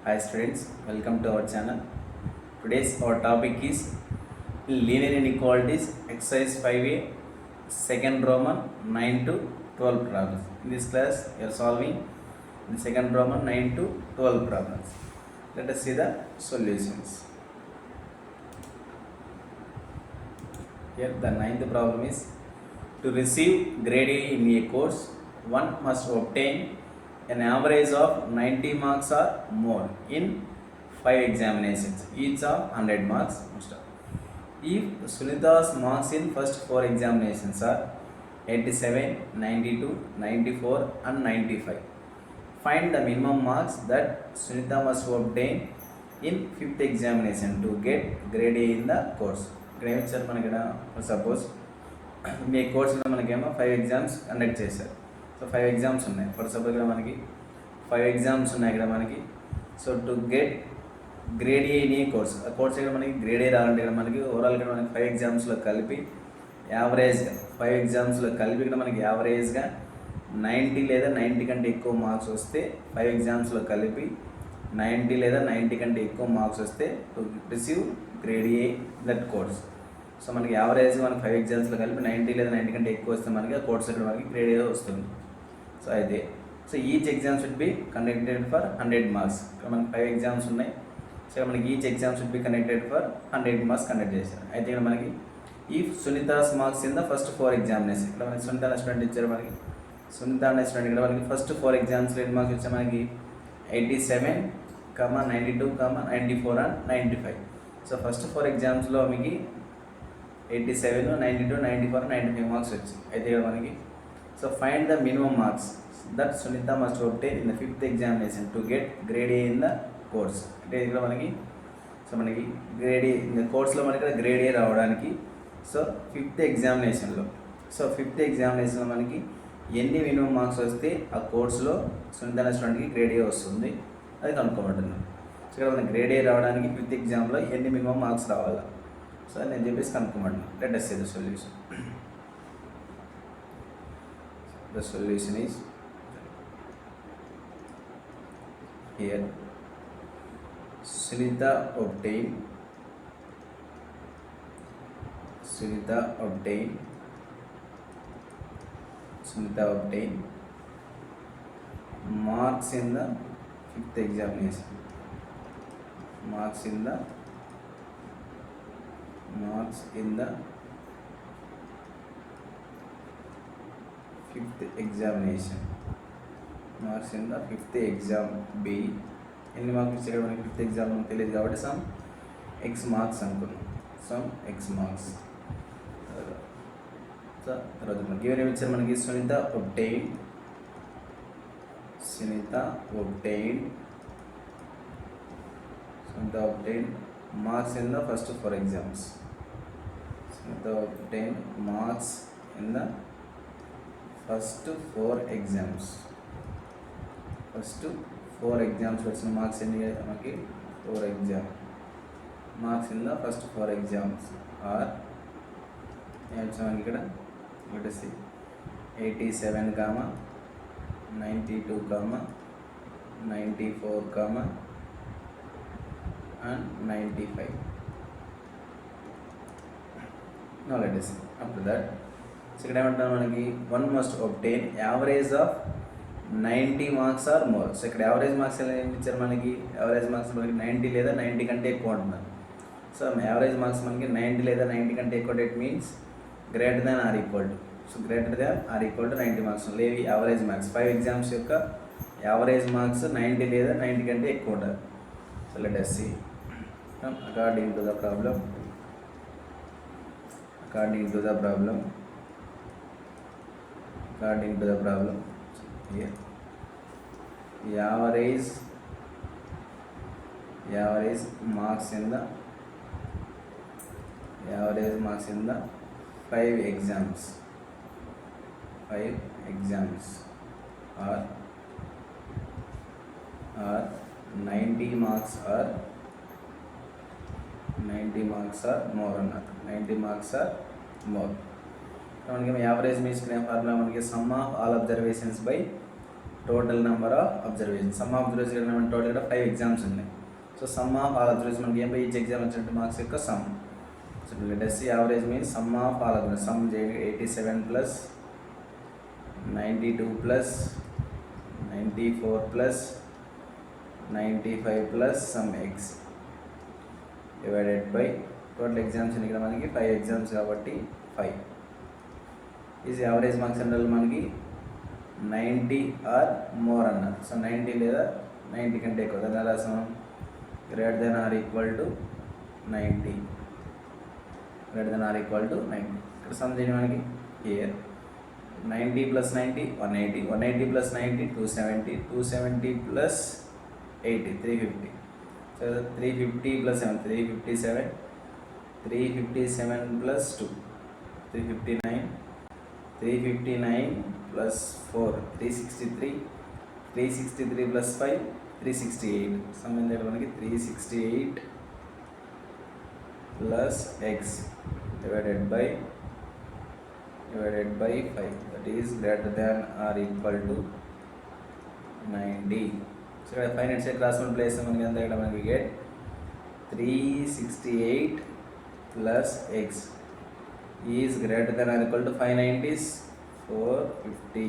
Hi students, welcome to our channel. Today's our topic is linear inequalities, exercise 5a, second Roman 9 to 12 problems. In this class, we are solving the second Roman 9 to 12 problems. Let us see the solutions. Here the ninth problem is, to receive grade A in a course, one must obtain an average of 90 marks or more in 5 examinations, each of 100 marks. If Sunita's marks in first 4 examinations are 87, 92, 94 and 95, find the minimum marks that Sunita must obtain in 5th examination to get grade A in the course. ఇక్కడ ఏమి ఇచ్చారు మనకి, suppose మీ కోర్సులో మనకేమో 5 exams conduct చేశారు. So 5 exams ఉన్నాయి. For suppose ఇక్కడ మనకి 5 ఎగ్జామ్స్ ఉన్నాయి ఇక్కడ మనకి. So to get grade A in a course, ఆ కోర్స్ ఇక్కడ మనకి గ్రేడ్ ఏ రావాలంటే ఇక్కడ మనకి ఓవరాల్ ఇక్కడ మనకి 5 ఎగ్జామ్స్లో కలిపి యావరేజ్గా 5 ఎగ్జామ్స్లో కలిపి ఇక్కడ మనకి యావరేజ్గా 90 లేదా 90 కంటే ఎక్కువ మార్క్స్ వస్తే 5 ఎగ్జామ్స్లో కలిపి 90 లేదా 90 కంటే ఎక్కువ మార్క్స్ వస్తే to receive grade A that course. So మనకి యావరేజ్ మనకి 5 ఎగ్జామ్స్లో కలిపి 90 లేదా 90 కంటే ఎక్కువ వస్తే మనకి ఆ కోర్స్ ఇక్కడ మనకి గ్రేడ్ ఏ వస్తుంది. సో అయితే so each exam should be conducted for 100 marks. ఇక్కడ మనకి 5 ఎగ్జామ్స్ ఉన్నాయి. సో మనకి each exam should be conducted for 100 marks conduct చేశారు. అయితే ఇక్కడ మనకి ఈ Sunita's marks in the first 4 examination, ఇక్కడ మనకి సునీత అనే స్టూడెంట్ ఇచ్చారు. మనకి సునీత అనే స్టూడెంట్ ఇక్కడ మనకి ఫస్ట్ 4 ఎగ్జామ్స్లో ఎన్ని మార్క్స్ వచ్చాయి మనకి 87, 92, 94 అండ్ 95. సో ఫస్ట్ 4 ఎగ్జామ్స్లో మీకు 87, 92, 94, 95 మార్క్స్ వచ్చాయి. అయితే ఇక్కడ మనకి so find the minimum marks that Sunita must obtain in the 5th examination to get grade A in the course. అంటే ఇక్కడ మనకి సో మనకి గ్రేడ్ ఏ ఇన్ ద కోర్స్లో మనకి గ్రేడ్ ఏ రావడానికి సో 5th ఎగ్జామినేషన్లో మనకి ఎన్ని మినిమం మార్క్స్ వస్తే ఆ కోర్సులో సునీత అనే స్టూడెంట్కి గ్రేడ్ ఏ వస్తుంది అది కనుక్కోమంటున్నాను. సో ఇక్కడ మనకి గ్రేడ్ ఏ రావడానికి 5th ఎగ్జామ్లో ఎన్ని మినిమం మార్క్స్ రావాలా, సో నేను చెప్పేసి కనుక్కోమంటున్నాను. Let us see the solution. The solution is here. Sunita obtained marks in the 5th examination. Marks in the 5th examination. Marks in the 5th exam B. ఎన్ని marks ఇచ్చారు మనకి 5th exam తెలియదు కాబట్టి some X marks అనుకున్నాం. Some X marks. So తర్వాత మనకి ఏమి ఇచ్చారు మనకి Sunitha obtained marks in the first 4 exams. Sunita obtained marks in the first 4 exams. వచ్చిన మార్క్స్ ఎన్ని మనకి 4 exam marks in the first 4 exams are ఏమొచ్చాము ఇక్కడ 87, 92, 94, and 95. Now let us see. After that, so ఇక్కడ ఏమంటారు మనకి one must obtain average of 90 marks or more. So ఇక్కడ average marks ఏమి ఇచ్చారు మనకి, యావరేజ్ మార్క్స్ మనకి 90 లేదా 90 కంటే ఎక్కువ ఉంటున్నారు. సో యావరేజ్ మార్క్స్ మనకి 90 లేదా 90 కంటే ఎక్కువ, it means greater than or equal to. So greater than or equal to 90 marks Levi average marks. 5 exams యొక్క యావరేజ్ మార్క్స్ 90 లేదా 90 కంటే ఎక్కువ ఉంటారు. So let us see. According to the problem, here average marks in the 5 exams are 90 marks or more అన్నారు. 90 marks or more. మనకి average means formula మనకి some of all observations by total number of observation. Some of observation total ఇక్కడ 5 exams ఉన్నాయి. So some of all observation మనకి ఏం each exam వచ్చినట్టు marks యొక్క some. So let us see average means some of all observation. Some చేయండి 87 plus 92 plus 94 plus 95 plus some X divided by total exams ఇక్కడ మనకి 5 exams కాబట్టి 5 is average marks general మనకి 90 are more అన్నారు. So 90 లేదా 90 కంటే ఎక్కువ దాని రాసాం greater than or equal to 90 greater than or equal to 90. ఇక్కడ సమ్ చేయండి మనకి here 90 plus 90 180 180 plus 90 270 270 plus 80 350. So 350 plus 7 357 357 plus 2 359 359 plus 4 363 363 plus 5 368. Sum ఎంత మనకి 368 plus x divided by 5 that is greater than or equal to 90. So ఇక్కడ final set రాసిన place మనకి ఎంత ఇక్కడ మనకి get 368 plus x is greater than or equal to 590 450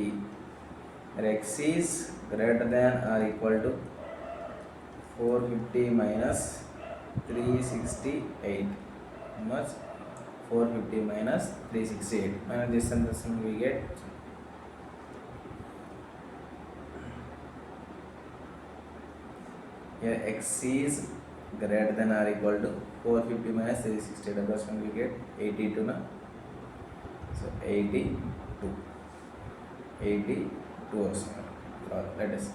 where x is greater than or equal to 450 minus 368. How much? 450 minus 368. Minus this and this one we get. Here x is greater than or equal to 450 minus 368. That's when we get 82 na. So 82 వస్తుంది. Let us.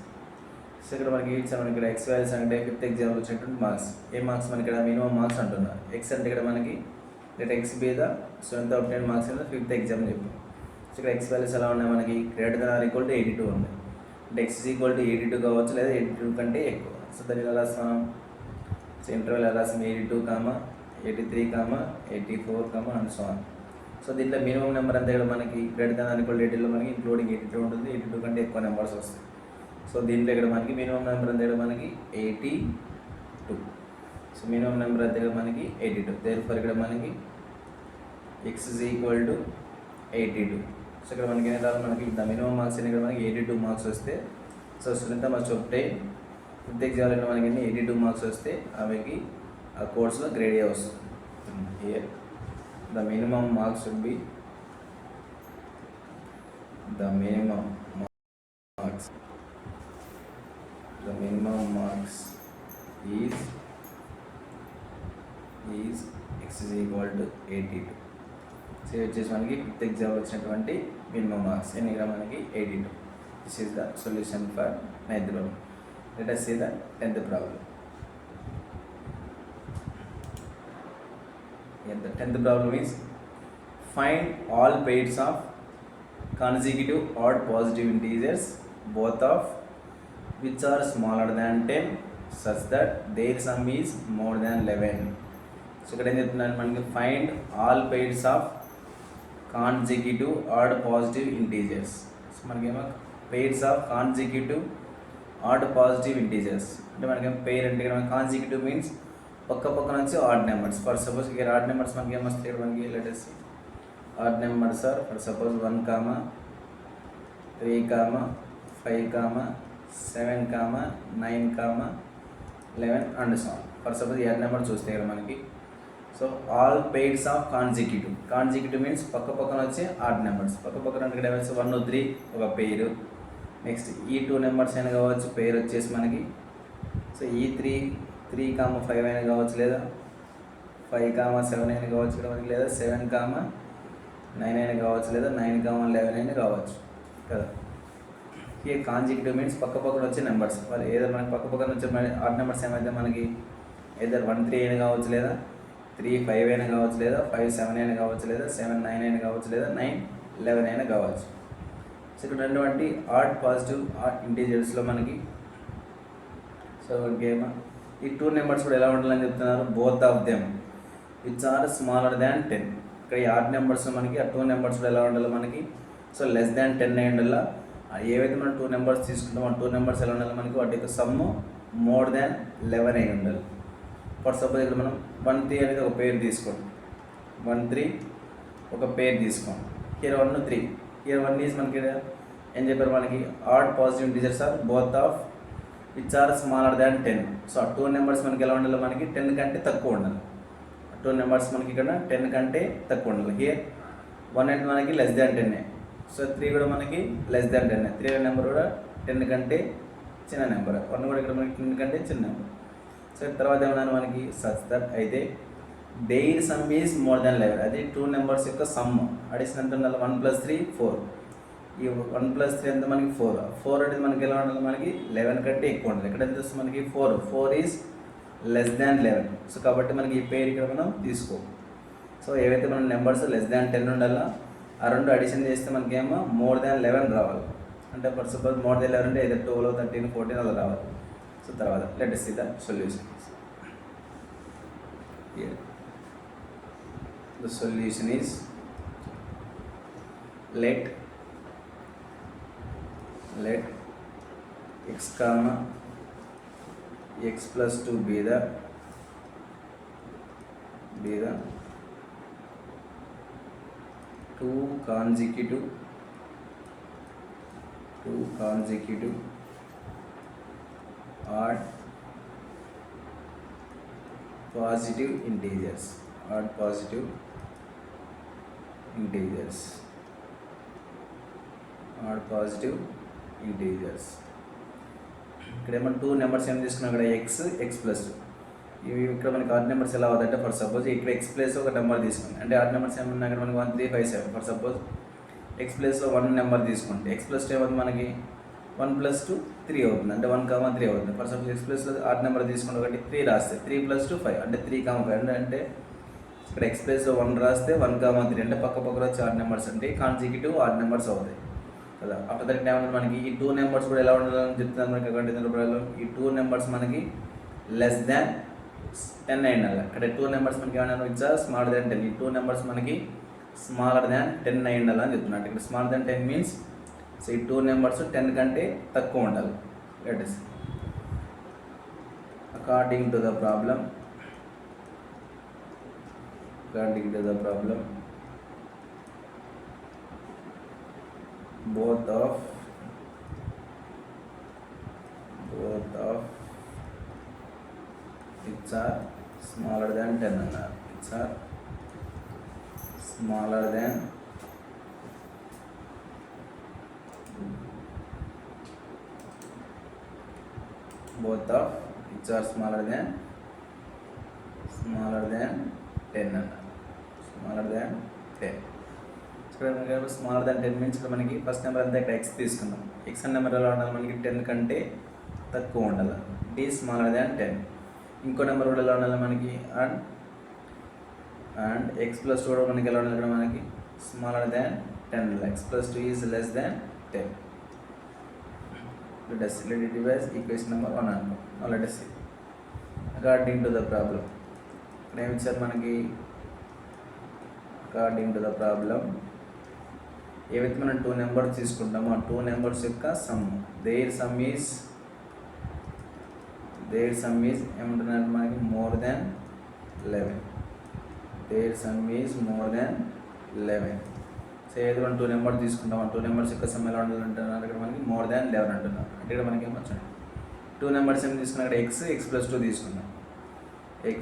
So ఇక్కడ మనకి ఇచ్చారు ఇక్కడ X values అంటే 5th ఎగ్జామ్లో వచ్చినటువంటి marks. ఏ marks మనకి ఇక్కడ మినిమం మార్క్స్ అంటున్నారు. ఎక్స్ అంటే ఇక్కడ మనకి let X be the strength of 10 marks అనేది 5th ఎగ్జామ్ చెప్పాం. సో ఇక్కడ ఎక్స్ వాల్యూస్ ఎలా ఉన్నాయి మనకి greater than or equal to 82 ఉన్నాయి. అంటే ఎక్స్ ఈజ్ ఈక్వల్ టు 82 కావచ్చు లేదా 82 కంటే ఎక్కువ. సో దాన్ని ఎలా రాస్తాం? సో ఇంటర్వెల్ ఎలా రాస్తాం 82, 83, 84 అండ్ సో ఆన్. సో దీంట్లో మినిమం నెంబర్ అంతా ఇక్కడ మనకి గ్రేటర్ దెన్ ఆర్ ఈక్వల్ 80లో మనకి ఇంక్లూడింగ్ 82 ఉంటుంది. 82 కంటే ఎక్కువ నెంబర్స్ వస్తాయి. సో దీంట్లో ఇక్కడ మనకి మినిమం నెంబర్ అంతా ఇక్కడ మనకి 82. సో మినిమం నెంబర్ అంతా ఇక్కడ మనకి 82. దేర్ఫోర్ ఇక్కడ మనకి X is equal to 82. So ఇక్కడ మనకి ఏం రాదు మనకి ద మినిమం మార్క్స్ ఇక్కడ మనకి 82 మార్క్స్ వస్తే సో స్ట్రెంత్ మస్ట్ ఆబ్టైన్ 5th ఎగ్జామ్లో మనకి 82 మార్క్స్ వస్తే ఆమెకి ఆ కోర్సులో గ్రేడ్ ఏ వస్తుంది. Here the minimum marks should be the minimum marks is x is equal to 82. So వచ్చేసి మనకి 5th ఎగ్జామ్ వచ్చినటువంటి మినిమం మార్క్స్ ఎన్ని ఇక్కడ మనకి 82. This is the solution for 9th problem. Let us see the 10th problem. Here the 10th problem is find all pairs of consecutive odd positive integers both of which are smaller than 10 such that their sum is more than 11. So ఇక్కడ ఏం చెప్తున్నాను మనకి find all pairs of consecutive odd positive integers. So మనకేమో pairs of consecutive odd positive integers అంటే మనకేమో pair అంటే ఇక్కడ మనకి కాన్సిక్యూటివ్ మీన్స్ పక్క నుంచి ఆడ్ నెంబర్స్. ఫర్ సపోజ్ ఇక్కడ ఆడ్ నెంబర్స్ మనకి ఏమొస్తాయి ఇక్కడ మనకి let us see odd numbers are for suppose 1, 3, 5, 7, 9, 11 and so on. For suppose odd number చూస్తే ఇక్కడ మనకి so all pairs of consecutive means పక్కన వచ్చే ఆడ్ నెంబర్స్. పక్కన ఇక్కడ ఏమైనా 1, 3 ఒక పెయిర్. నెక్స్ట్ ఈ 2 నెంబర్స్ అయినా కావచ్చు పెయిర్ వచ్చేసి మనకి. సో ఈ 3, 5 అయినా కావచ్చు లేదా 5, 7 అయినా కావచ్చు ఇక్కడ మనకి లేదా 7, 9 అయినా కావచ్చు లేదా 9, 11 అయినా కావచ్చు కదా. ఈ కాన్సిక్యూటివ్ మీన్స్ పక్కన వచ్చే నెంబర్స్. మరి ఏదో మనకి పక్కన వచ్చే ఆడ్ నెంబర్స్ ఏమైతే మనకి ఏదో 1, 3 అయినా కావచ్చు లేదా 3, 5 అయినా కావచ్చు లేదా 5, 7 అయినా కావచ్చు లేదా 7, 9 అయినా కావచ్చు లేదా 9, 11 అయినా కావచ్చు. సో ఇక్కడ ఉన్నటువంటి ఆడ్ పాజిటివ్ ఆడ్ ఇంటీజర్స్లో మనకి సో ఇంకేమో ఈ 2 నెంబర్స్ కూడా ఎలా ఉండాలని చెప్తున్నారు both of them which are smaller than 10. ఇక్కడ ఈ ఆడ్ నెంబర్స్ మనకి ఆ 2 నెంబర్స్ కూడా ఎలా ఉండాలి మనకి సో లెస్ దాన్ 10 అయి ఉండాలా ఏవైతే మనం 2 నెంబర్స్ తీసుకుంటామో ఆ 2 నెంబర్స్ ఎలా ఉండాలి మనకి వాటి యొక్క సమ్ మోర్ దాన్ 11 అయి ఉండాలి. ఫర్ సపోజ్ ఇక్కడ మనం 1 3 అనేది ఒక పేరు తీసుకోండి, 1 3 ఒక పేరు తీసుకోండి. హియర్ 1 3, హియర్ 1 ఈజ్ మనకి ఏం చెప్పారు మనకి odd positive integers are both of which are smaller than 10. So ఆ 2 నెంబర్స్ మనకి ఎలా ఉండాలి మనకి 10 కంటే తక్కువ ఉండాలి. 2 నెంబర్స్ మనకి ఇక్కడ 10 కంటే తక్కువ ఉండాలి. హియర్ 1 అంటే మనకి లెస్ దాన్ 10. సో 3 కూడా మనకి లెస్ దాన్ 10. 3 నెంబర్ కూడా 10 కంటే చిన్న నెంబర్, 1 కూడా ఇక్కడ మనకి 10 కంటే చిన్న నెంబర్. సో తర్వాత ఏమన్నా మనకి సచ్ దట్ అయితే their sum is more than 11. అది 2 నెంబర్స్ యొక్క సమ్. అడిషన్ ఎంత ఉండాలి 1 + 3 4. ఈ 1 + 3 ఎంత మనకి 4. 4 అనేది మనకి ఎలా ఉండాలి మనకి 11 కంటే ఎక్కువ ఉండాలి. ఇక్కడ ఎంత వస్తుంది మనకి 4 ఈజ్ లెస్ దాన్ 11. సో కాబట్టి మనకి ఈ పేరు ఇక్కడ మనం తీసుకో. సో ఏవైతే మనం నెంబర్స్ లెస్ దాన్ 10 ఉండాలా ఆ రెండు అడిషన్ చేస్తే మనకేమో మోర్ దాన్ 11 రావాలి. అంటే ఫర్ సపోజ్ మోర్ దాన్ 11 అంటే ఏదో 12 13 14 అలా రావాలి. సో తర్వాత let us see the solution. Here the solution is let x comma x plus 2 be the two consecutive odd positive integers. ఇక్కడ ఏమన్నా 2 నెంబర్స్ ఏం తీసుకున్నాం ఇక్కడ x ప్లస్ ఇవి ఇక్కడ మనకి ఆడ్ నెంబర్స్ ఎలా అవుతాయంటే ఫర్ సపోజ్ ఇక్కడ x ప్లేస్ ఒక నెంబర్ తీసుకుంది అంటే ఆడ్ నెంబర్స్ ఏమన్నా ఇక్కడ మనకి 1 3 5 7. ఫర్ సపోజ్ x ప్లేస్లో 1 నెంబర్ తీసుకుంటే x ప్లస్ ఏమవుతుంది మనకి 1 + 2 3 అవుతుంది, అంటే 1, 3 అవుతుంది. ఫర్ సపోజ్ x ప్లేస్లో ఆడ్ నెంబర్ తీసుకుంటే ఒకటి 3 రాస్తే 3 + 2 5 అంటే 3, 5 అంటే ఇక్కడ x ప్లేస్లో 1 రాస్తే 1, 3 అంటే పక్క వచ్చే ఆడ్ నెంబర్స్ అంటే కాన్సిక్యూటివ్ ఆడ్ నెంబర్స్ అవుతాయి కదా. ఆఫ్టర్ దట్ ఏమన్నా మనకి ఈ 2 నెంబర్స్ కూడా ఎలా ఉండాలని చెప్తున్నారు మనకి కంటిన్యూ. ఈ 2 నెంబర్స్ మనకి లెస్ దాన్ 10 అయి ఉండాలి. ఇక్కడ 2 నెంబర్స్ మనకి ఏమన్నా విచ్ ఆర్ స్మాలర్ దాన్ 10. ఈ 2 నెంబర్స్ మనకి స్మాలర్ దాన్ 10 అయి ఉండాలని చెప్తున్నట్టు. ఇక్కడ స్మాలర్ దాన్ 10 మీన్స్ సో ఈ 2 నెంబర్స్ 10 కంటే తక్కువ ఉండాలి. Let us according to the problem both of which are smaller than 10 అన్నారు. which are smaller than both of which are smaller than 10 అన్నారు. smaller than 10. ఇక్కడ స్మాలర్ దాన్ 10 మీన్స్ ఇక్కడ మనకి first number అంతా ఇక్కడ x తీసుకున్నాం. x అనే number ఎలా ఉండాలి మనకి 10 కంటే తక్కువ ఉండాలి. d smaller than 10. ఇంకో నెంబర్ కూడా ఎలా ఉండాలి మనకి అండ్ x + 2 కూడా మనకి ఎలా ఉండాలి ఇక్కడ మనకి smaller than 10. x + 2 is less than 10. let it devise equation number 1 అనుకో. let us see according to the problem. ఇక్కడ ఏమి ఇచ్చారు మనకి according to the problem ఏవైతే మనం 2 నెంబర్స్ తీసుకుంటామో ఆ 2 నెంబర్స్ యొక్క సమ్ దేర్ సమ్ ఈజ్ ఏమంటున్నారు మనకి more than 11. Their sum is more than 11. So ఏదో మనం 2 నెంబర్స్ తీసుకుంటాం ఆ 2 నెంబర్స్ యొక్క సమ్ ఎలా ఉండాలంటున్నారు ఇక్కడ మనకి మోర్ దాన్ 11 అంటున్నారు. అంటే ఇక్కడ మనకి ఏమొచ్చాడు 2 నెంబర్స్ ఏమి తీసుకున్నాం ఇక్కడ x + 2 తీసుకున్నాం. x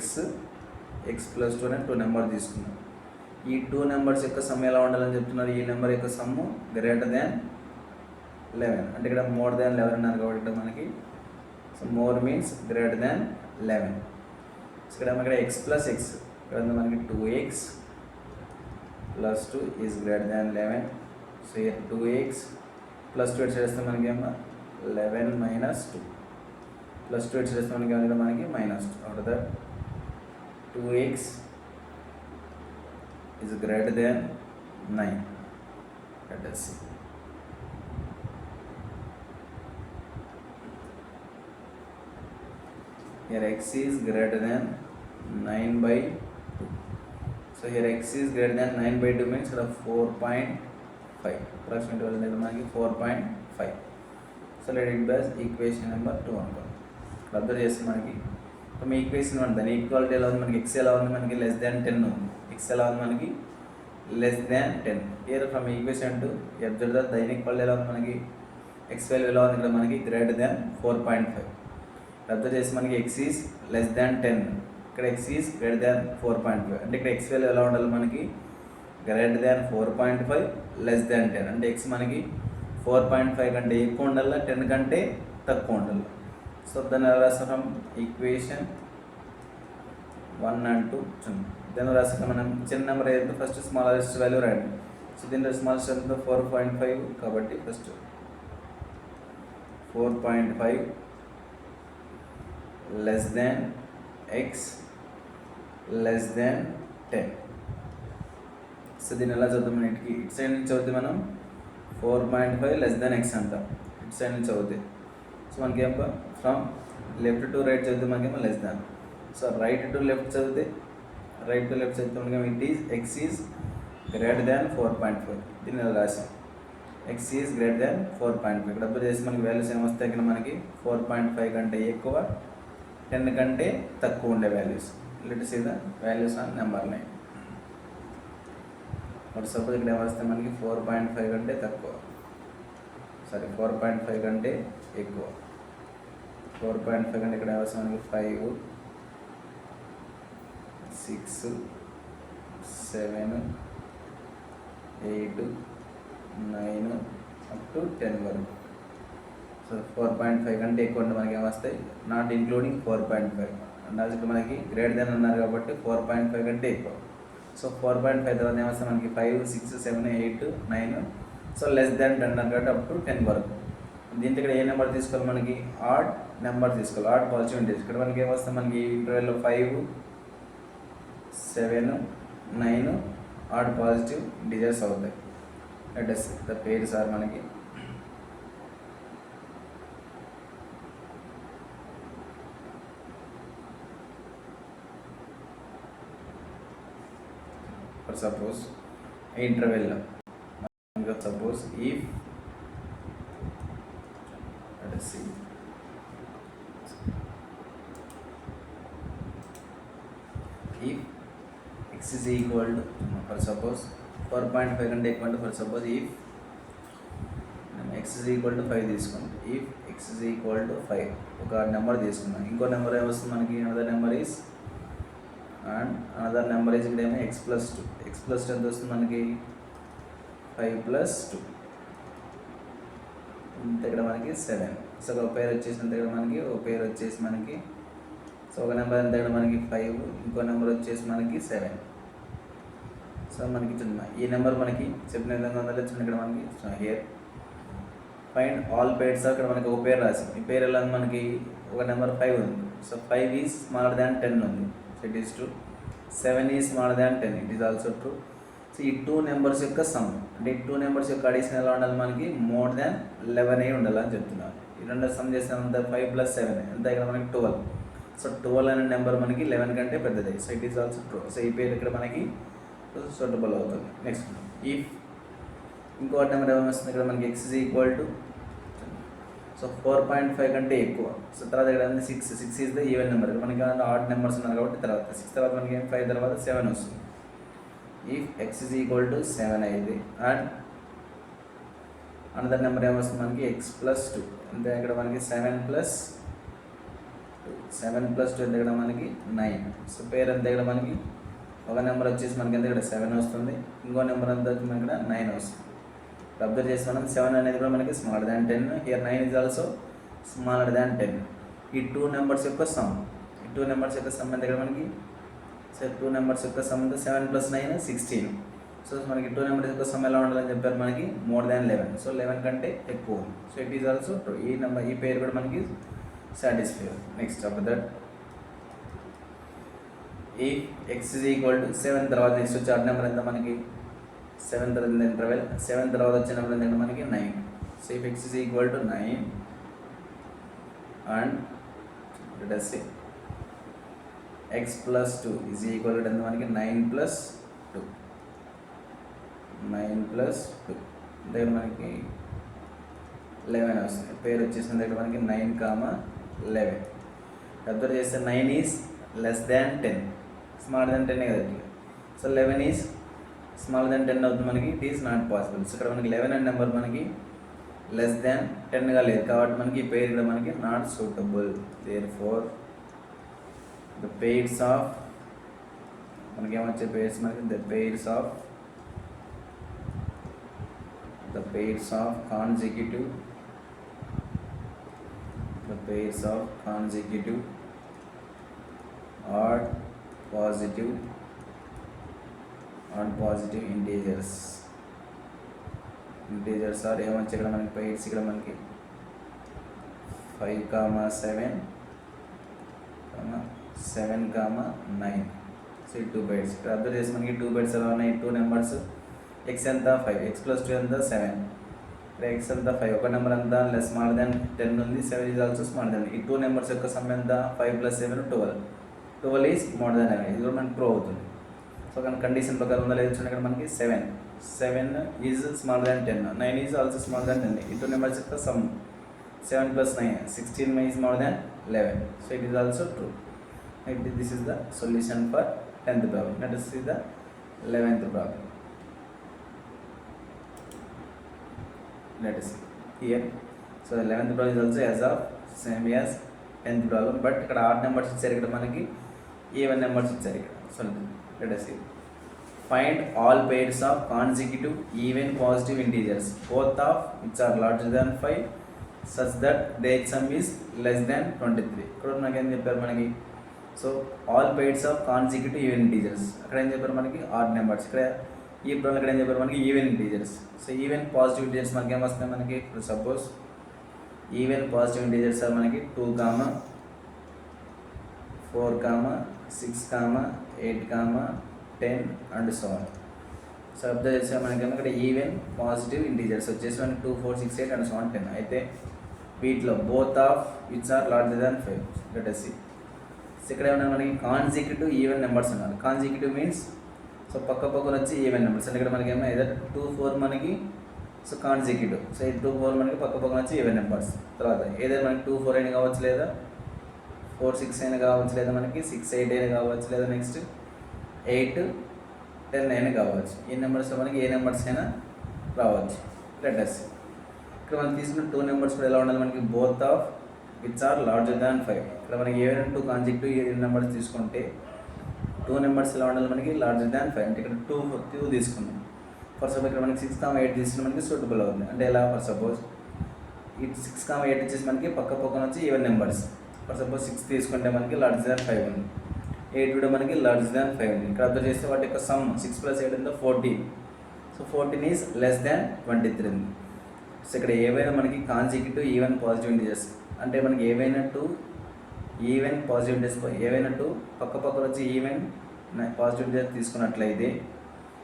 + 2 అనే 2 నెంబర్ తీసుకున్నాం. ఈ 2 నెంబర్స్ యొక్క సమ్ ఎలా ఉండాలని చెప్తున్నారు. ఈ నెంబర్ యొక్క సమ్ గ్రేటర్ దాన్ 11 అంటే ఇక్కడ మోర్ దాన్ 11 అన్నారు కాబట్టి ఇక్కడ మనకి so more means greater than 11. ఇక్కడ మనకి x + x ఇక్కడ మనకి 2x + 2 is greater than 11. So here 2x + 2 చేస్తే మనకి ఏమో 11 - 2 + 2 చేస్తే మనకి ఏమో మనకి -2. After that 2x is greater than 9. Let us see. Here x is greater than 9/2. So here x is greater than 9/2 means 4.5. Approximately మనకి 4.5 5. So let it by equation number 2 అనుకోండి. Observe చేస్తే మనకి మీ ఈక్వేషన్ 1 దాని ఈక్వాలిటీ ఎలా ఉంది మనకి, X ఎలా ఉంది మనకి లెస్ దాన్ 10 ఉంది, ఎక్స్ ఎలా ఉంది మనకి less than 10. Here from equation 2 observe that the inequality ఎలా ఉంది మనకి, ఎక్స్ వాల్యూ ఎలా ఉంది ఇక్కడ మనకి గ్రేటర్ దాన్ 4.5. అబ్జర్వ్ చేసి మనకి ఎక్స్ ఈజ్ లెస్ దాన్ 10, ఇక్కడ ఎక్స్ ఈజ్ గ్రేటర్ దాన్ 4.5. అంటే ఇక్కడ ఎక్స్ వాల్యూ ఎలా ఉండాలి మనకి గ్రేటర్ దాన్ 4.5 లెస్ దాన్ 10. అంటే ఎక్స్ మనకి 4.5 కంటే ఎక్కువ ఉండాలి, 10 కంటే తక్కువ ఉండాలి. సో దాన్ని ఎలా రాస్తాం, ఈక్వేషన్ 1 and 2 దాన్ని రాస్తాం మనం. చిన్న నెంబర్ ఏదైతే ఫస్ట్ స్మాలెస్ట్ వాల్యూ రాయండి. సో దీంట్లో స్మాలెస్ట్ ఎంత 4.5 కాబట్టి first 4.5 less than x less than 10. So దీన్ని ఎలా చదువుతాం, ఇటుకి ఇటు సైడ్ నుంచి చదివితే మనం 4.5 లెస్ దాన్ ఎక్స్ అంటాం, ఇటు సైడ్ నుంచి చదివితే. సో మనకి ఏం ఫ్రమ్ లెఫ్ట్ టు రైట్ చదివితే మనకేమో less than. So right to left చదివితే మనకేమో it is X is greater than 4.5. దీన్ని ఎలా రాసాం, ఎక్స్ ఈజ్ గ్రేటర్ దాన్ 4.5. ఇక్కడ అబ్జర్వ్ చేసి మనకి వాల్యూస్ ఏమొస్తాయి, ఇక్కడ మనకి 4.5 కంటే ఎక్కువ, 10 కంటే తక్కువ ఉండే values. Let's see the values on number line. మరి సపోజ్ ఇక్కడ ఏమొస్తాయి మనకి 4.5 కంటే తక్కువ, 4.5 కంటే ఎక్కువ, 4.5 కంటే ఇక్కడ ఏమొస్తాయి మనకి 5, 6, 7, 8, 9 అప్ టు 10 వరకు. సో 4.5 కంటే ఎక్కువ అంటే మనకి ఏమొస్తాయి, నాట్ ఇంక్లూడింగ్ 4.5. అండ్ ఇక్కడ మనకి గ్రేటర్ దెన్ అన్నారు కాబట్టి 4.5 కంటే ఎక్కువ. సో 4.5 తర్వాత ఏమొస్తాయి మనకి 5, 6, 7, 8, 9. సో లెస్ దాన్ 10 కాబట్టి అప్ టు 10 వరకు. దీంట్లో ఇక్కడ ఏ నెంబర్ తీసుకోవాలి మనకి, ఆడ్ నెంబర్ తీసుకోవాలి, ఆడ్ పాజిటివ్ ఇంటీజర్. ఇక్కడ మనకి ఏమొస్తాయి మనకి ఇంటర్వెల్లో 5, 7, 9 ఆడ్ పాజిటివ్ ఇంటీజర్స్ అవుతాయి. Let us the pairs are మనకి ఫర్ సపోజ్ ఇంటర్వెల్లో suppose if let us see if x is equal to for suppose 4.5 కంటే ఎక్కువ అంటే for suppose if x is equal to 5 తీసుకోండి. if x is equal to 5 ఒక number తీసుకున్నాం, ఇంకో number ఏమొస్తుంది మనకి అనదర్ నెంబర్ ఈజ్ ఇక్కడ ఏమో x plus 2. x plus 2 ఎంత వస్తుంది మనకి 5 plus 2 ఇంత ఇక్కడ మనకి 7. సో ఒక పేరు వచ్చేసి ఎంత ఇక్కడ మనకి, ఒక పేరు వచ్చేసి మనకి, సో ఒక నెంబర్ ఎంత ఇక్కడ మనకి 5, ఇంకో నెంబర్ వచ్చేసి మనకి 7. సో మనకి ఈ నెంబర్ మనకి చెప్పిన విధంగా ఉందో చూడండి. ఇక్కడ మనకి హియర్ ఫైండ్ ఆల్ పేర్స్. ఇక్కడ మనకి ఒక పేరు రాసి, ఈ పేరు ఎలా మనకి ఒక నెంబర్ 5 ఉంది. సో 5 ఈజ్ స్మాలర్ దాన్ 10 ఉంది, so it is true. 7 is smaller than 10, it is also true. So ఈ 2 నెంబర్స్ యొక్క సమ్, అంటే ఈ 2 నెంబర్స్ యొక్క అడిషన్ ఎలా ఉండాలి మనకి మోర్ దాన్ 11 అయి ఉండాలని చెప్తున్నారు. ఈ రెండు సమ్ చేసినంత 5 plus 7 ఎంత ఇక్కడ మనకి 12. సో 12 అనే నెంబర్ మనకి 11 కంటే పెద్దది, so it is also true. So ఈ పేరు ఇక్కడ మనకి సూటబుల్ అవుతుంది. నెక్స్ట్ ఇఫ్ ఇంకో నెంబర్ ఏమొస్తుంది ఇక్కడ మనకి x is equal to so 4.5 కంటే ఎక్కువ. సో తర్వాత ఇక్కడ 6 ఈజ్ ద ఈవెన్ నెంబర్. మనకి ఆడ్ నెంబర్స్ ఉన్నారు కాబట్టి తర్వాత 6 తర్వాత మనకి 5 తర్వాత 7 వస్తుంది. If x is equal to 7 అయితే అండ్ అనదర్ నెంబర్ ఏమొస్తుంది మనకి x plus 2 అంటే ఇక్కడ మనకి 7 plus 2 ఎంత ఇక్కడ మనకి 9. సో పేరు ఎంత ఇక్కడ మనకి ఒక నెంబర్ వచ్చేసి మనకి ఎంత ఇక్కడ 7 వస్తుంది, ఇంకో నెంబర్ ఎంత వచ్చి మనకి ఇక్కడ 9 వస్తుంది. అబ్జర్వ్ చేసి మనం 7 అనేది కూడా మనకి smaller than 10, here 9 is also smaller than 10. ఈ 2 నెంబర్స్ యొక్క సమ్, ఈ 2 నెంబర్స్ యొక్క సమ్ ఎంత ఇక్కడ మనకి, సో 2 నెంబర్స్ యొక్క సమ్ ఎంత 7 plus 9 16. సో మనకి 2 నెంబర్స్ యొక్క సమ్ ఎలా ఉండాలని చెప్పారు మనకి మోర్ దాన్ 11. సో 11 కంటే ఎక్కువ, so it is also true. ఈ నెంబర్ ఈ పేరు కూడా మనకి సాటిస్ఫై. నెక్స్ట్ ఆఫ్టర్ దట్ ఈ x is equal to 7 తర్వాత నెక్స్ట్ వచ్చే ఆడ్ నెంబర్ ఎంత మనకి 7 తర్వాత ఇంటర్వెల్ 7 తర్వాత వచ్చే నెంబర్ ఎంత మనకి 9. So if x is equal to 9 and let us say x plus 2 is equal to ఎంత మనకి 9 plus 2 అంటే మనకి 11 వస్తుంది. పేరు వచ్చేసిన దగ్గర మనకి 9, 11. అబ్జర్వ్ చేస్తే 9 is less than 10, small than 10 కదండి. సో 11 ఈజ్ స్మాల్ దాన్ 10 అవుతుంది మనకి. It is not possible. So ఇక్కడ మనకి 11 అనే నెంబర్ మనకి లెస్ దాన్ 10గా లేదు కాబట్టి మనకి ఈ పేరు ఇక్కడ మనకి not suitable. Therefore the pairs of మనకి ఏమొచ్చే పేర్స్ మనకి the pairs of consecutive odd positive integers are ఏమొచ్చి ఇక్కడ మనకి పెయిర్స్ ఇక్కడ మనకి 5, 7, 9. సో 2 బైట్స్ ఇక్కడ అబ్జర్వ్ చేసి మనకి 2 బైట్స్ ఎలా ఉన్నాయి. 2 నెంబర్స్ x ఎంత 5, x + 2 ఎంత 7. ఇక్కడ x ఎంత 5, ఒక నెంబర్ అంతా లెస్ స్మాల్ దాన్ 10 ఉంది. 7 ఈజ్ ఆల్సో స్మాల్ దాన్. ఈ 2 నెంబర్స్ యొక్క సమ్ ఎంత 5 + 7 12 ఈజ్ మోర్ దాన్ 11. ఇది కూడా మనకి ప్రూవ్ అవుతుంది. సో కానీ కండిషన్ ప్రకారం ఉందా లేదు చూడండి. ఇక్కడ మనకి 7 is small than 10, 9 is also small than 10. ఈ 2 నెంబర్స్ యొక్క sum 7 + 9 16 is more than 11. So it is also true. This is the solution for 10th problem. Let us see the 11th problem. Let us see here. So the 11th problem is also as of same as 10th problem, but ఇక్కడ odd numbers ఇచ్చారు, ఇక్కడ మనకి even numbers ఇచ్చారు ఇక్కడ. So let us see. Find all pairs of consecutive even positive integers, both of which are larger than 5, such that their sum is less than 23. ఇక్కడ మనకి ఏం చెప్పారు మనకి. So all pairs of consecutive even integers, అక్కడ ఏం చెప్పారు మనకి odd numbers. ఇక్కడ ఈ ప్రాబ్లం ఇక్కడ ఏం చెప్పారు మనకి even integers. So even positive integers మనకి ఏమొస్తున్నాయి మనకి. ఇప్పుడు suppose even positive integers are మనకి 2, 4, 6, 8, 10 and so on. So observe చేస్తే మనకి ఇక్కడ ఈవెన్ పాజిటివ్ ఇంటీజర్స్ వచ్చేసి మనకి 2, 4, 6, 8 అండ్ సో ఆన్ 10. అయితే వీటిలో both of which are larger than 5. Let us see. ఇక్కడ ఏమన్నా మనకి కాన్సిక్యూటివ్ ఈవెన్ నెంబర్స్ ఉన్నారు. కాన్సిక్యూటివ్ మీన్స్ సో పక్క పక్కన వచ్చి ఈవెన్ నెంబర్స్. అంటే ఇక్కడ మనకి ఏమన్నా ఏదైనా 2, 4 మనకి సో కాన్సిక్యూటివ్. సో ఈ 2, 4 మనకి పక్క పక్కన వచ్చి ఈవెన్ నెంబర్స్. తర్వాత ఏదైనా మనకి 2, 4 అయినా కావచ్చు, లేదా 4, 6 అయినా కావచ్చు, లేదా మనకి 6, 8 అయినా కావచ్చు, లేదా నెక్స్ట్ 8, 10 అయినా కావచ్చు. ఈ నెంబర్స్లో మనకి ఏ నెంబర్స్ అయినా రావచ్చు. Let us see. ఇక్కడ మనం తీసుకున్న 2 నెంబర్స్ కూడా ఎలా ఉండాలి మనకి. Both of which are larger than 5. ఇక్కడ మనకి ఏవైనా 2 కాన్సిక్యూటివ్ నెంబర్స్ తీసుకుంటే 2 నెంబర్స్ ఎలా ఉండాలి మనకి లార్జర్ దాన్ 5. అంటే ఇక్కడ 2 తీసుకున్నాం. ఫర్ సపోజ్ ఇక్కడ మనకి 6, 8 తీసుకుని మనకి సూటబుల్ అవుతుంది. అంటే ఎలా, ఫర్ సపోజ్ ఈ 6, 8 వచ్చేసి మనకి పక్క పక్కన వచ్చి ఈవెన్ నెంబర్స్. ఫర్ సపోజ్ 6 తీసుకుంటే మనకి లార్జర్ దాన్ 5 ఉంది. 8 కూడా మనకి లార్జర్ దాన్ 5 ఉంది. ఇక్కడ అబ్జర్వ్ చేస్తే వాటి యొక్క సమ్ 6 + 8 ఎంత 14. సో 14 ఈజ్ లెస్ దాన్ 23 ఉంది. సో ఇక్కడ ఏవైనా మనకి కాన్సిక్యూటివ్ ఈవెన్ పాజిటివ్ ఇంటీజర్స్ అంటే మనకి ఏవైనా 2 ఈవెన్ పాజిటివ్ ఇంటీజర్స్, ఏవైనా 2 పక్క పక్కన వచ్చి ఈవెన్ పాజిటివ్ ఇంటీజర్స్ తీసుకున్నట్లయితే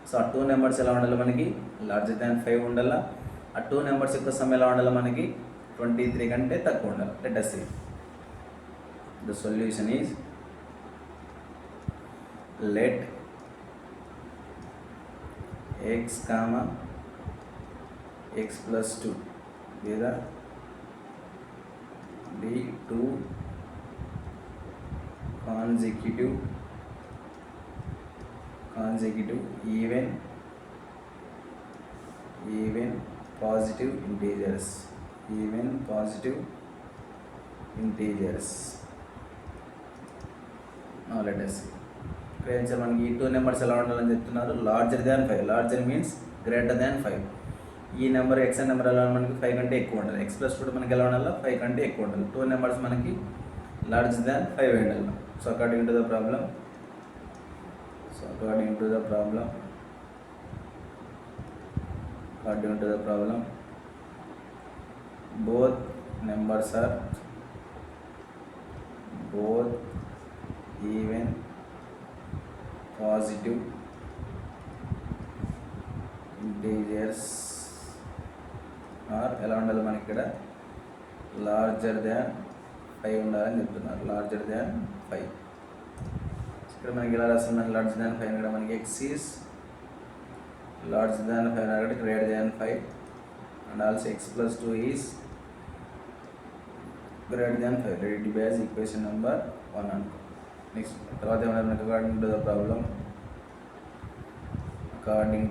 సో ఆ 2 నెంబర్స్ ఎలా ఉండాలి మనకి లార్జర్ దాన్ 5 ఉండాలా. ఆ 2 నెంబర్స్ యొక్క సమ్ ఎలా ఉండాలి మనకి 23 కంటే తక్కువ ఉండాలి. Let us see. The solution is let x, x + 2 లేదా be 2 consecutive even positive integers. Now let us see. ఇక్కడ మనకి ఈ 2 నెంబర్స్ ఎలా ఉండాలని చెప్తున్నారు. Larger than 5. Larger means greater than 5. ఈ నెంబర్ x అనే నెంబర్ ఎలా మనకి 5 కంటే ఎక్కువ ఉండాలి. x + 2 మనకి ఎలా ఉండాలి 5 కంటే ఎక్కువ ఉండాలి. 2 నెంబర్స్ మనకి లార్జర్ దాన్ 5 ఉండాలి. So according to the problem both numbers are even positive integers are ఎలా ఉండాలి మనకి ఇక్కడ లార్జర్ దాన్ 5 ఉండాలని చెప్తున్నారు. Larger than 5. ఇక్కడ మనకి ఎలా రాస్తుంది మనకి లార్జర్ దాన్ 5 ఇక్కడ మనకి x is larger than 5 కాబట్టి greater than 5 and also x + 2 is greater than 5. Let it be as equation number 1 అనుకో. నెక్స్ట్ తర్వాత ఏమన్నా మనకి according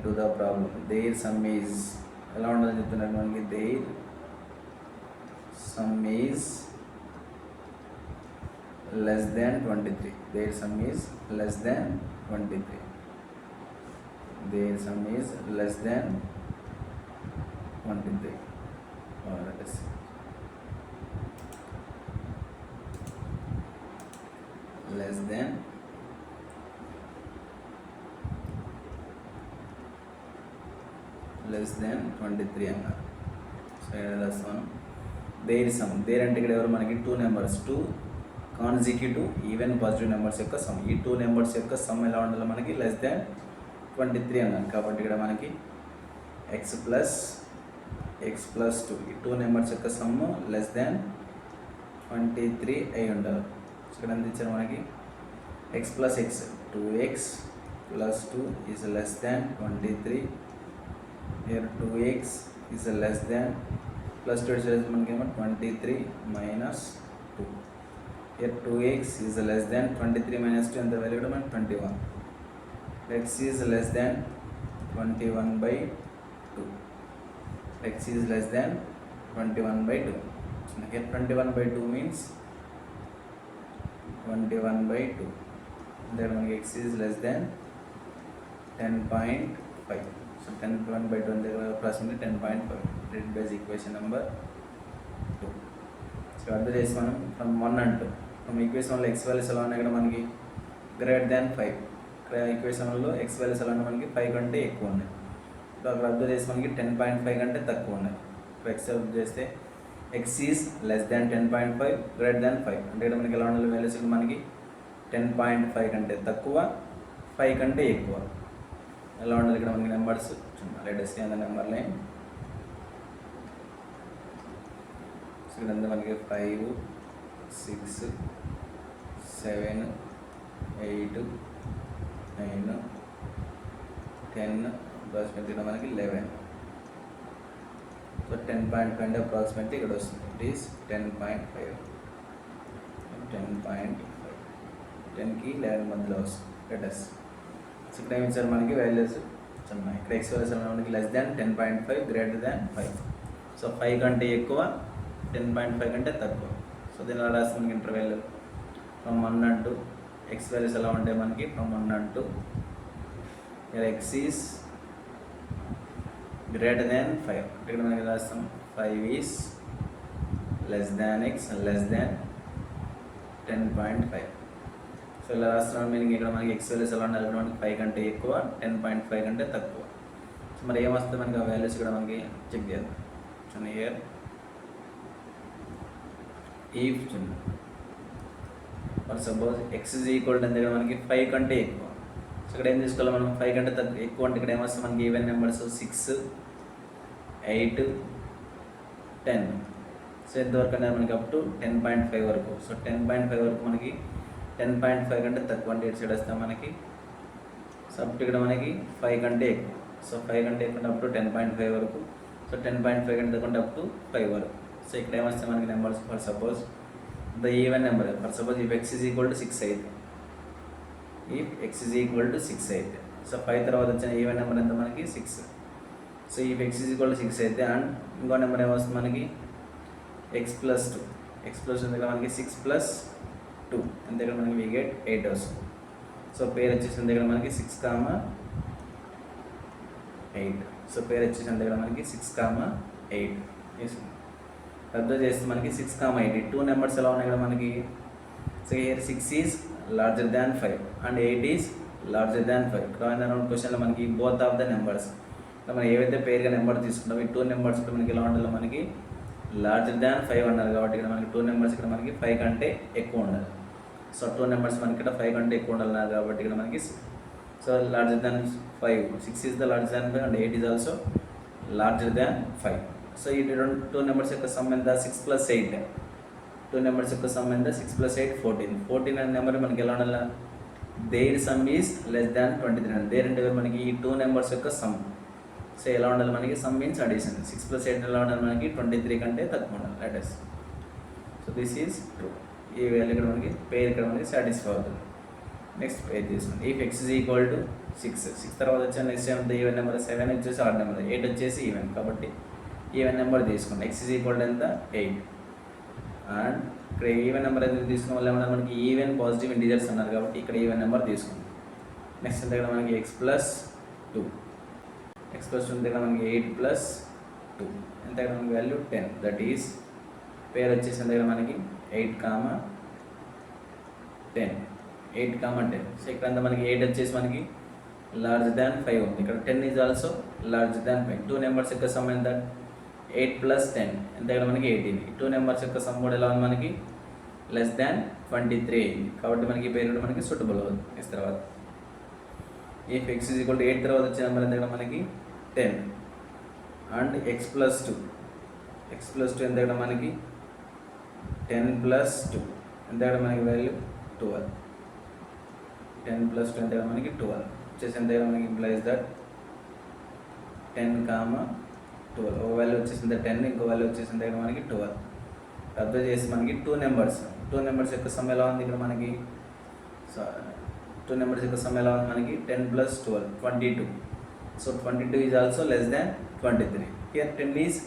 to the problem their sum is ఎలా ఉంటుందని చెప్తున్నారు మనకి. Their sum is less than 23. Their sum is less than 23. Their sum is less than 23. Let us see. Less than 23 అన్నారు. So ఏం రాస్తాను. There some. దేర్ అంటే ఇక్కడ ఎవరు మనకి 2 numbers, 2 consecutive even positive numbers యొక్క సమ్. ఈ 2 నెంబర్స్ యొక్క సమ్ ఎలా ఉండాలి మనకి లెస్ దాన్ 23 అన్నాను. కాబట్టి ఇక్కడ మనకి ఎక్స్ ప్లస్ 2 ఈ 2 నెంబర్స్ యొక్క సమ్ లెస్ దాన్ 23 అయి ఉండాలి. ఇక్కడ ఎంత ఇచ్చారు మనకి X plus X 2x plus 2 is less than 23. Here 2x is less than plus 2 వచ్చేసి మనకేమో 23 minus 2. Here 2x is less than 23 minus 2 and the value of 21. X is less than 21 by 2. X is less than 21 by 2. So here 21 by 2 means 21 by 2. Then x is less than 10.5. So 10.1 by 2 and the approximately 10.5. That is equation number 2. సో అర్థం చేసి మనం from 1 and 2 from ఈక్వేషన్లో x values ఎలా ఉన్నాయి ఇక్కడ మనకి greater than 5. ఇక్కడ ఈక్వేషన్లో ఎక్స్ వాల్యూస్ ఎలా ఉన్నాయి మనకి 5 కంటే ఎక్కువ ఉన్నాయి. సో అక్కడ అర్థం చేసి మనకి 10.5 కంటే తక్కువ ఉన్నాయి. ఇప్పుడు ఎక్స్ అర్థం చేస్తే X is less than 10.5 greater than 5 అంటే ఇక్కడ మనకి ఎలా ఉండాలి వాల్యూస్ మనకి 10.5 కంటే తక్కువ 5 కంటే ఎక్కువ ఎలా ఉండాలి ఇక్కడ మనకి నెంబర్స్ లేటెస్ట్ అనే నెంబర్ లైన్. ఇక్కడంతా మనకి 5 6 7 8 9 10 అప్రాక్సిమేట్లీ మనకి 11. సో 10.5 అంటే అప్రాక్సిమేట్లీ ఇక్కడ వస్తుంది. ఇట్ ఈస్ 10.5 10కి 11 మధ్యలో వస్తుంది లెటర్స్. సో ఇక్కడ ఏమి ఇచ్చారు మనకి వాల్యూస్ ఉన్నాయి. ఇక్కడ ఎక్స్ వాల్యూస్ మనకి less than 10.5 greater than 5. So 5 కంటే ఎక్కువ 10.5 కంటే తక్కువ. సో దీని అలా రాస్తే మనకి interval from 1 and 2 X values ఎలా ఉంటాయి మనకి ఫ్రమ్ 1 and 2 ఇక్కడ ఎక్స్ ఈజ్ గ్రేటర్ దాన్ 5 ఇక్కడ మనకి రాస్తాం 5 is less than x less than 10.5. So ఇలా రాస్తున్నాం మీనింగ్ ఇక్కడ మనకి ఎక్స్ వాల్యూస్ ఎలా ఉండాలి మనకి 5 కంటే ఎక్కువ 10.5 కంటే తక్కువ. సో మరి ఏమొస్తుంది మనకి ఆ వాల్యూస్ ఇక్కడ మనకి చెక్ చేద్దాం. So here if for suppose x is equal to దగ్గర మనకి 5 కంటే ఎక్కువ. సో ఇక్కడ ఏం తీసుకోవాలి మనం 5 కంటే ఎక్కువ అంటే ఇక్కడ ఏమొస్తుంది మనకి ఈవెన్ నెంబర్స్ 6 8 10. సో ఎంతవరకు అనేది మనకి అప్ టు 10.5 వరకు. సో 10.5 వరకు మనకి 10.5 కంటే తక్కువ అంటే ఇటు సైడ్ వస్తాం మనకి. సో అప్ టు ఇక్కడ మనకి 5 కంటే ఎక్కువ. సో 5 కంటే ఎక్కువ అప్ టు 10.5 వరకు. సో 10.5 కంటే తక్కువ అప్ టు 5 వరకు. సో ఇక్కడ ఏమొస్తాయి మనకి numbers for suppose the even number for suppose if X is equal to 6 అయితే if X is equal to 6 అయితే సో 5 తర్వాత వచ్చిన ఈవెన్ నెంబర్ ఎంత మనకి 6. So if X is equal to 6 అయితే అండ్ ఇంకో నెంబర్ ఏమొస్తుంది మనకి ఎక్స్ ప్లస్ 2 ఎక్స్ ప్లస్ దగ్గర మనకి 6 ప్లస్ 2 అంతే దగ్గర మనకి వి గెట్ 8 వస్తుంది. సో పేరు వచ్చేసిన దగ్గర మనకి 6,8. సో పేరు వచ్చేసిన దగ్గర మనకి 6,8 వేస్తుంది. అర్థం చేస్తే మనకి 6,8 2 నెంబర్స్ ఎలా ఉన్నాయి కదా మనకి. So here 6 is larger than 5 and 8 is larger than 5. ఇక్కడ క్వశ్చన్లో మనకి బోత్ ఆఫ్ ద నెంబర్స్ మనం ఏవైతే పేరుగా నెంబర్ తీసుకుంటామో ఈ 2 నెంబర్స్ ఇక్కడ మనకి ఎలా ఉండాలి మనకి లార్జర్ దాన్ 5 అన్నారు. కాబట్టి ఇక్కడ మనకి 2 నెంబర్స్ ఇక్కడ మనకి 5 కంటే ఎక్కువ ఉండాలి. సో 2 నెంబర్స్ మనకి ఇక్కడ 5 కంటే ఎక్కువ ఉండాలి కాబట్టి ఇక్కడ మనకి so larger than 5 6 is the larger than 5 and 8 is also larger than 5. So ఈ 2 నెంబర్స్ యొక్క సమ్ ఎంత 6 + 8. 2 నెంబర్స్ యొక్క సమ్ ఎంత 6 + 8 14 అనే నెంబర్ మనకి ఎలా ఉండాలి their sum is less than 23. Their అంటే మనకి ఈ 2 నెంబర్స్ యొక్క సమ్. సో ఎలా ఉండాలి మనకి సమ్ మీన్స్ అడిషన్ 6 + 8 ఎలా ఉండాలి మనకి 23 కంటే తక్కువ ఉండాలి. Let us so this is true. ఈ వాల్యూ ఇక్కడ మనకి పేర్ ఇక్కడ మనకి సాటిస్ఫై అవుతుంది. నెక్స్ట్ పేర్ తీసుకోండి. If X is equal to 6 తర్వాత వచ్చే నెక్స్ట్ ఏమంటే ఈవెన్ నెంబర్, 7 వచ్చేసి ఆడ్ నెంబర్, 8 వచ్చేసి ఈవెన్, కాబట్టి ఈవెన్ నెంబర్ తీసుకోండి. ఎక్స్ ఈజ్ ఈక్వల్ టు ఎంత 8. అండ్ ఇక్కడ ఈవెన్ నెంబర్ ఎందుకు తీసుకోవడం వల్ల ఏమన్నా మనకి ఈవెన్ పాజిటివ్ ఇంటీజర్స్ అన్నారు కాబట్టి ఇక్కడ ఈవెన్ నెంబర్ తీసుకోండి. నెక్స్ట్ ఎంత ఇక్కడ మనకి x ప్లస్ 2 దగ్గర మనకి 8 ప్లస్ 2 ఎంత ఇక్కడ మనకి వాల్యూ 10. దట్ ఈస్ పేర్ వచ్చేసి ఎంత దగ్గర మనకి 8, 10. సో ఇక్కడ అంతా మనకి 8 వచ్చేసి మనకి లార్జ్ దాన్ 5 ఉంది. ఇక్కడ 10 is also large than 5. 2 numbers యొక్క సమ్ ఎంత 8 ప్లస్ 10 ఎంత ఇక్కడ మనకి 18. 2 నెంబర్స్ యొక్క సమ్ కూడా ఎలా ఉంది మనకి లెస్ దాన్ 23 అయింది. కాబట్టి మనకి పేరు కూడా మనకి సూటబుల్ అవుతుంది. నెక్స్ట్ తర్వాత if X is equal to 8 తర్వాత వచ్చే నెంబర్ ఎంత మనకి 10 అండ్ ఎక్స్ ప్లస్ 2 ఎంత ఇక్కడ మనకి 10 ప్లస్ 2 ఎంత ఇక్కడ మనకి వాల్యూ 12. 10 ప్లస్ 2 ఎంత ఇక్కడ మనకి 12 వచ్చేసి ఎంత ఇక్కడ మనకి ఇంప్లైజ్ దట్ 10, 12. ఒక వాల్యూ వచ్చేసింది 10, ఇంకో వాల్యూ వచ్చేసింది దగ్గర మనకి 12. అబ్జర్వ్ చేసి మనకి 2 నెంబర్స్ యొక్క సమ్ ఎలా ఉంది ఇక్కడ మనకి 2 నెంబర్స్ యొక్క సమ్ ఎలా ఉంది మనకి 10 plus 12 22. So 22 is also less than 23. Here 10 is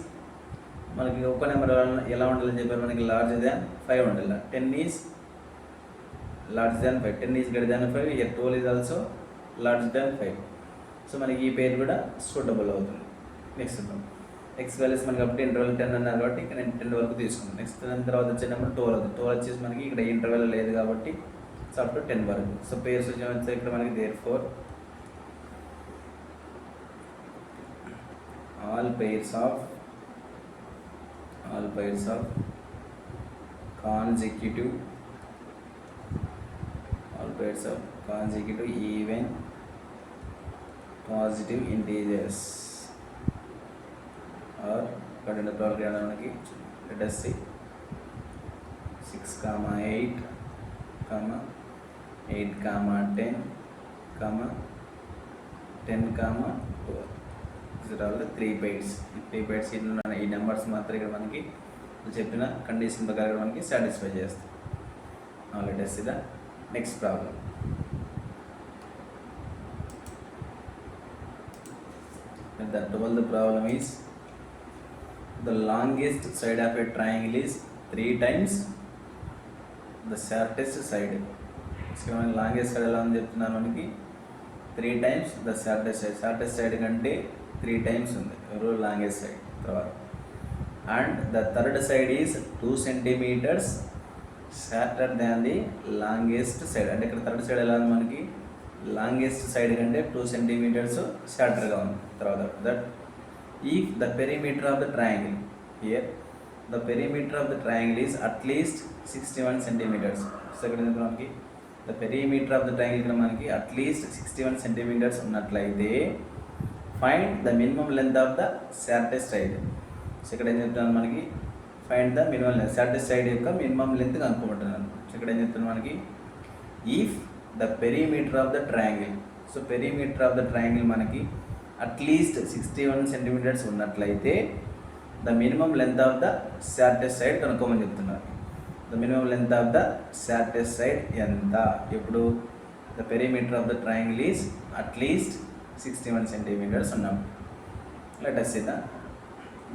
మనకి ఒక నెంబర్ ఎలా ఉండాలని చెప్పారు మనకి లార్జ్ దాన్ 5 ఉండాలి. 10 is large than 5, 10 is greater than 5. Here 12 is also large than 5. So మనకి ఈ పేరు కూడా సూటబుల్ అవుతుంది. నెక్స్ట్ ఎక్స్ వాల్యూస్ మనకి అప్పుడు ఇంటర్వెల్ 10 అన్నారు కాబట్టి ఇక్కడ నేను 10 వరకు తీసుకున్నాను. నెక్స్ట్ దాని తర్వాత వచ్చే నెంబర్ 12 అవుతుంది. 12 వచ్చేసి మనకి ఇక్కడ ఇంటర్వెల్ లేదు కాబట్టి సో అప్ టు 10 వరకు. సో పేర్స్ వచ్చే ఇక్కడ మనకి therefore all pairs of consecutive even positive integers or according to the program మనకి let us see 6, 8, 8, 10, 10, 12. These are all the 3 pairs. ఈ 3 pairs ఈ నెంబర్స్ మాత్రం ఇక్కడ మనకి చెప్పిన కండిషన్ ప్రకారం మనకి సాటిస్ఫై చేస్తాయి. Now let us see the next problem. The 12th problem is the longest side of a triangle is 3 times the shortest side. So longest side ఎలా అని చెప్తున్నారు మనకి 3 times the shortest side కంటే 3 times ఉంది ఎవరు longest side. తర్వాత and the third side is 2 centimeters shorter than the longest side. అంటే ఇక్కడ థర్డ్ సైడ్ ఎలా ఉంది మనకి లాంగెస్ట్ సైడ్ కంటే 2 centimeters షార్టర్గా ఉంది. తర్వాత that if the perimeter of the triangle, here the perimeter of the triangle is at least 61 centimeters. So ఇక్కడ మనకి the perimeter of the triangle ఇక్కడ మనకి at least 61 centimeters ఉన్నట్లయితే find the minimum length of the shortest side. So ఇక్కడ ఏం చెప్తున్నాను మనకి find the minimum length, shortest side యొక్క మినిమం లెంత్ కనుక్కోమంటున్నాను. సో ఇక్కడ ఏం చెప్తున్నాను మనకి if the perimeter of the triangle, సో perimeter of the triangle మనకి అట్లీస్ట్ 61 centimeters ఉన్నట్లయితే the minimum length of the shortest side కనుక్కోమని చెప్తున్నారు. The minimum length of the shortest side ఎంత? ఇప్పుడు the perimeter of the triangle is at least 61 centimeters ఉన్నాం. Let us see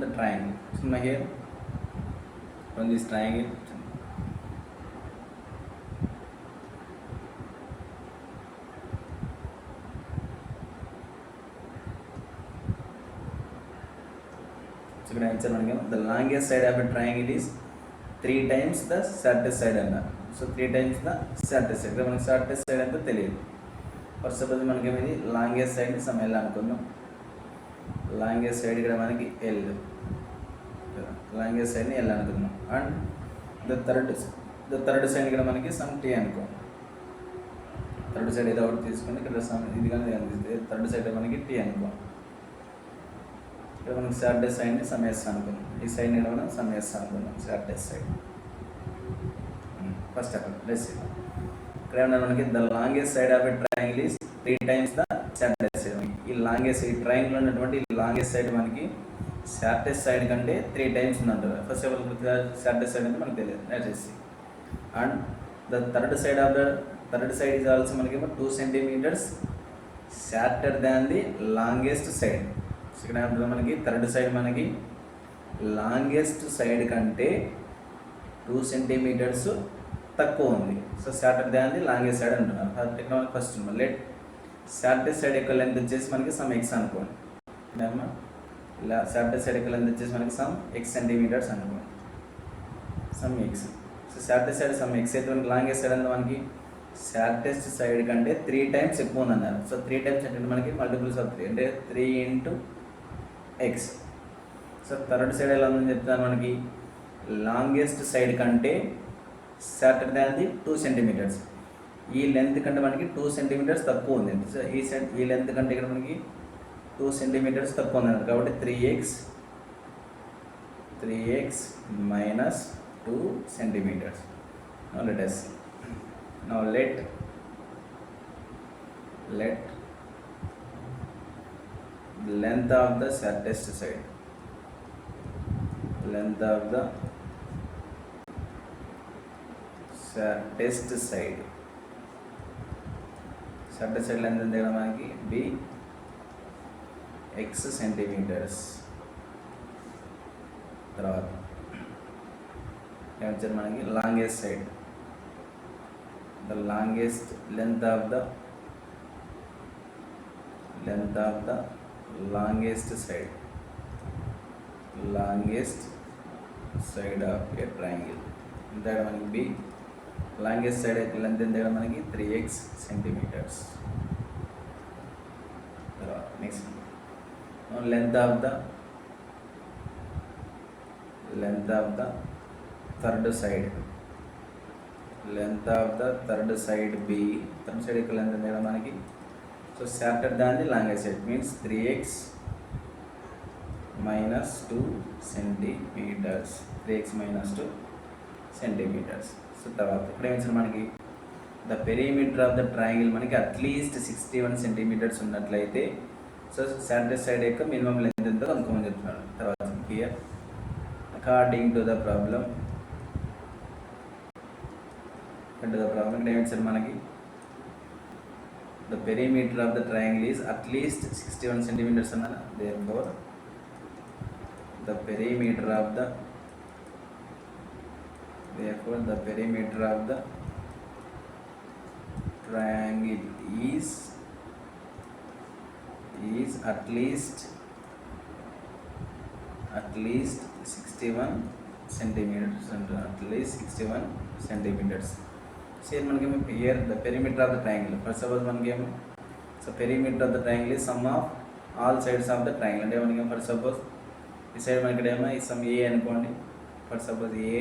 the triangle. So here from this triangle, so ఇక్కడ answer మనకి the longest side of a triangle is 3 times the shortest side అన్నారు. So 3 times the shortest side. మనకి shortest side అంటే తెలియదు. For suppose మనకి ఏమైంది longest side some L అనుకుందాం. Longest side ఇక్కడ మనకి ఎల్, లాంగెస్ట్ సైడ్ని ఎల్ అనుకుందాం. అండ్ ద థర్డ్ సైడ్ ఇక్కడ మనకి సమ్ టీ అనుకో. థర్డ్ సైడ్ ఏదో ఒకటి తీసుకుని ఇక్కడ సమ్ ఇది కానీ కనిపిస్తుంది. థర్డ్ సైడ్ మనకి టీ అనుకో. ఇక్కడ మనకి షార్టెస్ట్ సైడ్ని సమ్ ఎస్ అనుకుందాం. ఈ సైడ్ని ఇక్కడ మనం సమ్ ఎస్ అనుకుందాం. షార్టెస్ట్ సైడ్ ఫస్ట్ అక్కడ లెస్ ఇక్కడ ఏమన్నా మనకి the longest side of a triangle is 3 times the shortest side. ఈ లాంగెస్ట్ ఈ ట్రయాంగిల్ ఉన్నటువంటి లాంగెస్ట్ సైడ్ మనకి షార్టెస్ట్ సైడ్ కంటే 3 times ఉందంటారు. First of all shortest side అంటే మనకు తెలియదు, let us see. And the third side is also మనకేమో 2 centimeters shorter than the longest side. ఇక్కడ ఏమంటుంది మనకి థర్డ్ సైడ్ మనకి లాంగెస్ట్ సైడ్ కంటే 2 centimeters తక్కువ ఉంది. So shorter than the longest side అంటున్నారు. ఇక్కడ మనకి ఫస్ట్ లెట్ షార్టెస్ట్ సైడ్ యొక్క లెంత్ వచ్చేసి మనకి సమ్ ఎక్స్ అనుకోండి. ఏమన్నా ఇలా షార్టెస్ట్ సైడ్ యొక్క లెంత్ వచ్చేసి మనకి సమ్ ఎక్స్ సెంటీమీటర్స్ అనుకోండి, some X. So shortest side some X అయితే మనకి లాంగెస్ట్ సైడ్ అంతా మనకి షార్టెస్ట్ సైడ్ కంటే 3 times ఎక్కువ ఉంది అన్నారు. సో 3 times అంటే మనకి మల్టిపుల్స్ ఆఫ్ 3 అంటే 3 into x. So third side ఎలా ఉందని చెప్తాను మనకి లాంగెస్ట్ సైడ్ కంటే షార్టర్ దాన్ ది 2 centimeters. ఈ లెంత్ కంటే మనకి 2 centimeters తక్కువ ఉంది. సో ఈ లెంత్ కంటే ఇక్కడ మనకి 2 centimeters తక్కువ ఉంది అన్నారు. కాబట్టి 3x minus 2 centimeters. Now let us see. Now let the length of the shortest side, length of the shortest side length ఎంత మనకి b x centimeters. తర్వాత ఏమొచ్చారు మనకి longest side, the longest length of the longest side of a triangle. ఇంత మనకి b longest side length ఎంత మనకి 3x centimeters. తర్వాత next length of the third side, length of the third side b, third side యొక్క length ఎంత మనకి so shorter than the longest side means 3x minus 2 centimeters, 3x minus 2 centimeters. So తర్వాత ఇక్కడ ఏమిచ్చారు మనకి the perimeter of the triangle మనకి at least 61 centimeters ఉన్నట్లయితే so shortest side యొక్క minimum length ఎంతో కనుక్కోమని చెప్తున్నాడు. తర్వాత here according to the problem ఇక్కడ ఏమిచ్చారు మనకి the perimeter of the triangle is at least 61 centimeters అన్నారు. therefore the perimeter of the triangle is at least 61 centimeters and at least 61 centimeters. See మనకేమో here the perimeter of the triangle, first of all మనకేమో so perimeter of the triangle is sum of all sides of the triangle. అంటే మనకేమో for suppose ఈ side మనకి ఏమో ఈ some ఏ అనుకోండి, for suppose ఏ,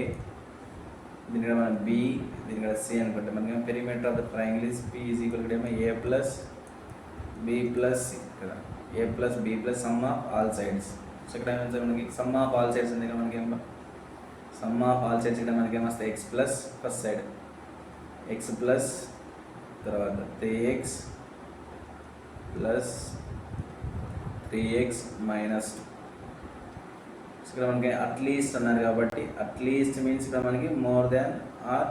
దీని ఇక్కడ మనం బి, దీని ఇక్కడ సి అనుకుంటే మనకి perimeter of the triangle is P is equal ఇక్కడ ఏమో A plus B plus C, ఇక్కడ A plus B plus sum of all sides. So ఇక్కడ ఏమైనా మనకి సమ్ ఆఫ్ ఆల్ సైడ్స్ ఉంది కదా, మనకేమో సమ్ ఆఫ్ ఆల్ సైడ్స్ ఇక్కడ మనకి ఏమొస్తాయి X plus first side X plus తర్వాత 3x ప్లస్ 3x మైనస్ 2. ఇక్కడ మనకి అట్లీస్ట్ అన్నారు కాబట్టి అట్లీస్ట్ మీన్స్ ఇక్కడ మనకి more than or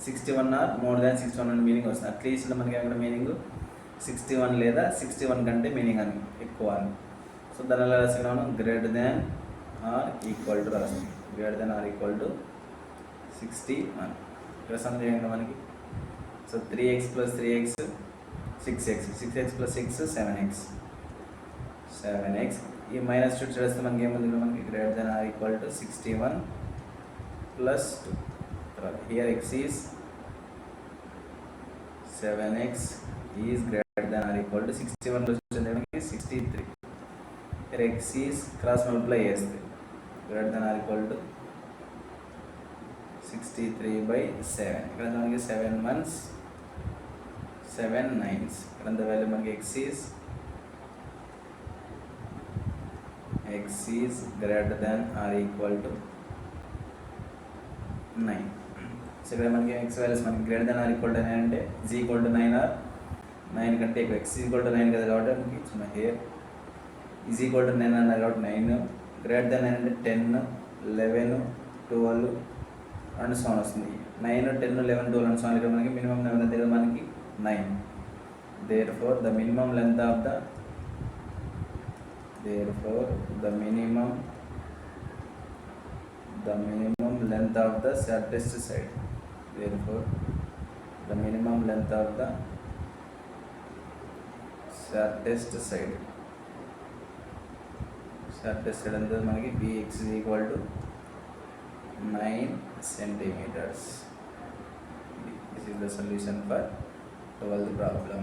61 or more than 61 అని మీనింగ్ వస్తుంది. అట్లీస్ట్ మనకి అక్కడ మీనింగ్ 61 లేదా 61 కంటే మీనింగ్ అని ఎక్కువ అని. సో దానివల్ల రాసుకున్నా మనం greater than or equal to రాస్తుంది, greater than or equal to 61. ఇక్కడ సమ్ చేయండి మనకి so 3x plus 3x 6x, 6x plus 6 7x. ఈ మైనస్ 2 చేస్తే మనకి ఏముంది, మనకి greater than or equal to 61 plus 2. తర్వాత here x is 7x is greater than or equal to 61 plus మనకి 63. Here x is cross multiply చేస్తే greater than or equal to 63/7. ఇక్కడ మనకి 7 months 7 9s. ఇక్కడ వాల్యూ మనకి x is greater than or equal to 9. So ఇక్కడ మనకి x values మనకి greater than or equal to 9 అంటే z ఈక్వల్ టు 9 ఆర్ 9 కంటే ఎక్కువ. x ఈక్వల్ టు 9 కదా కాబట్టి మనకి హియర్ ఈజ్ ఈక్వల్ టు 9 అన్నారు కాబట్టి 9 గ్రేటర్ దెన్ అంటే 10, 11, 12 అండ్ సో వస్తుంది. 9, 10, 11, 12 అండ్ సో ఇక్కడ మనకి మినిమం లెంత్ ఎంత కదా మనకి 9. therefore the minimum length of the shortest side. Therefore the minimum length of the shortest side అంటే మనకి bx is equal to 9 centimeters. This is the solution for 12th problem.